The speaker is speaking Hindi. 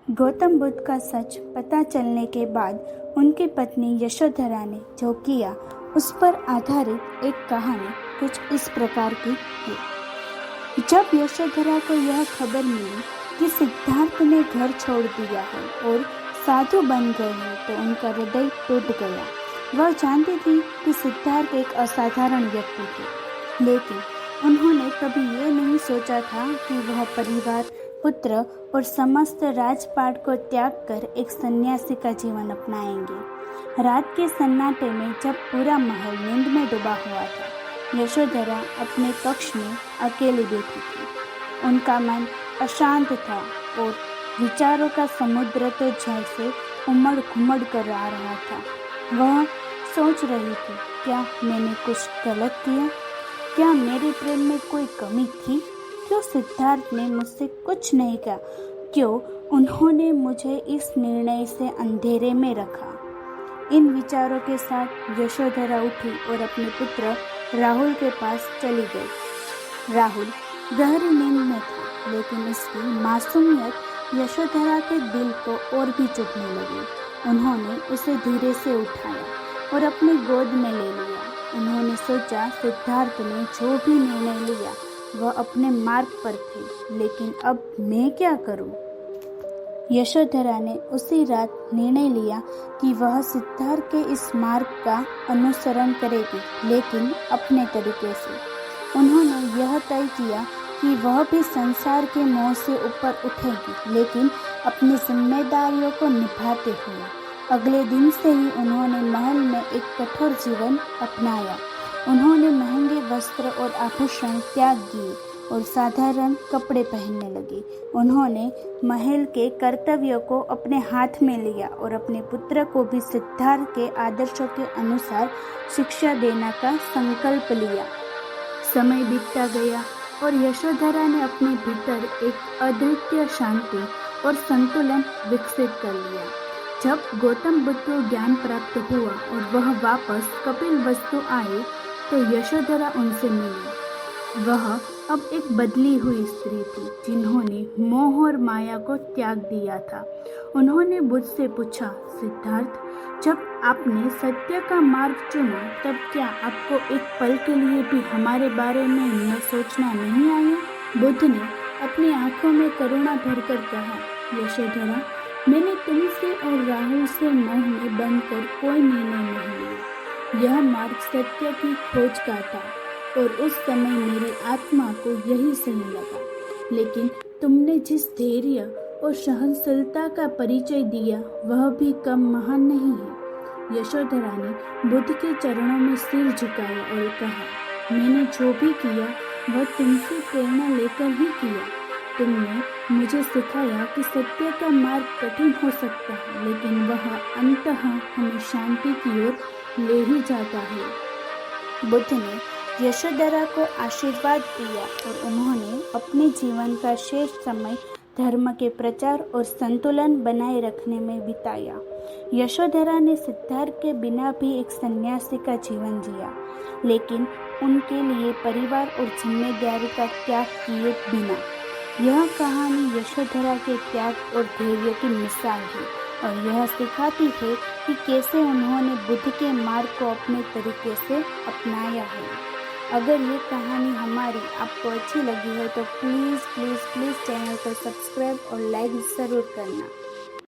गौतम बुद्ध का सच पता चलने के बाद उनकी पत्नी यशोधरा ने जो किया उस पर आधारित एक कहानी कुछ इस प्रकार की है। जब यशोधरा को यह खबर मिली कि सिद्धार्थ ने घर छोड़ दिया है और साधु बन गए हैं तो उनका हृदय टूट गया। वह जानती थी कि सिद्धार्थ एक असाधारण व्यक्ति थे, लेकिन उन्होंने कभी ये नहीं सोचा था कि वह परिवार, पुत्र और समस्त राजपाट को त्याग कर एक सन्यासी का जीवन अपनाएंगे। रात के सन्नाटे में जब पूरा महल नींद में डूबा हुआ था, यशोधरा अपने कक्ष में अकेली बैठी थी। उनका मन अशांत था और विचारों का समुद्र तो जैसे उमड़ घुमड़ कर आ रहा था। वह सोच रही थी, क्या मैंने कुछ गलत किया? क्या मेरे प्रेम में कोई कमी थी? क्यों सिद्धार्थ ने मुझसे कुछ नहीं कहा? क्यों उन्होंने मुझे इस निर्णय से अंधेरे में रखा? इन विचारों के साथ यशोधरा उठी और अपने पुत्र राहुल के पास चली गई। राहुल गहरी नींद में था, लेकिन उसकी मासूमियत यशोधरा के दिल को और भी चुभने लगी। उन्होंने उसे धीरे से उठाया और अपनी गोद में ले लिया। उन्होंने सोचा, सिद्धार्थ ने जो भी निर्णय लिया वह अपने मार्ग पर थे, लेकिन अब मैं क्या करूं? यशोधरा ने उसी रात निर्णय लिया कि वह सिद्धार्थ के इस मार्ग का अनुसरण करेगी, लेकिन अपने तरीके से। उन्होंने यह तय किया कि वह भी संसार के मोह से ऊपर उठेगी, लेकिन अपनी जिम्मेदारियों को निभाते हुए। अगले दिन से ही उन्होंने महल में एक कठोर जीवन अपनाया। उन्होंने महंगे वस्त्र और आभूषण त्याग दिए और साधारण कपड़े पहनने लगी। उन्होंने महल के कर्तव्यों को अपने हाथ में लिया और अपने पुत्र को भी सिद्धार्थ के आदर्शों के अनुसार शिक्षा देने का संकल्प लिया। समय बीतता गया और यशोधरा ने अपने भीतर एक अद्वितीय शांति और संतुलन विकसित कर लिया। जब गौतम बुद्ध को ज्ञान प्राप्त हुआ और वह वापस कपिलवस्तु आए तो यशोधरा उनसे मिली। वह अब एक बदली हुई स्त्री थी, जिन्होंने मोह और माया को त्याग दिया था। उन्होंने बुद्ध से पूछा, सिद्धार्थ, जब आपने सत्य का मार्ग चुना तब क्या आपको एक पल के लिए भी हमारे बारे में न सोचना नहीं आया? बुद्ध ने अपनी आंखों में करुणा भरकर कहा, यशोधरा, मैंने तुमसे और राहुल से मोह में बंधकर कोई निर्णय नहीं लिया। यह मार्ग सत्य की खोज का था और उस समय मेरी आत्मा को यही सही लगा। लेकिन तुमने जिस धैर्य और सहनशीलता का परिचय दिया वह भी कम महान नहीं है। यशोधरा ने बुद्ध के चरणों में सिर झुकाया और कहा, मैंने जो भी किया वह तुमसे प्रेरणा लेकर ही किया। तुमने मुझे सिखाया कि सत्य का मार्ग कठिन हो सकता है, लेकिन वह अंततः हमें शांति की ओर ले ही जाता है। बुद्ध ने यशोधरा को आशीर्वाद दिया और उन्होंने अपने जीवन का शेष समय धर्म के प्रचार और संतुलन बनाए रखने में बिताया। यशोधरा ने सिद्धार्थ के बिना भी एक सन्यासी का जीवन जिया, लेकिन उनके लिए परिवार और जिम्मेदारी का त्याग किए बिना। यह कहानी यशोधरा के त्याग और धैर्य की मिसाल है और यह सिखाती है कि कैसे उन्होंने बुद्ध के मार्ग को अपने तरीके से अपनाया है। अगर ये कहानी हमारी आपको अच्छी लगी है तो प्लीज़ चैनल को सब्सक्राइब और लाइक ज़रूर करना।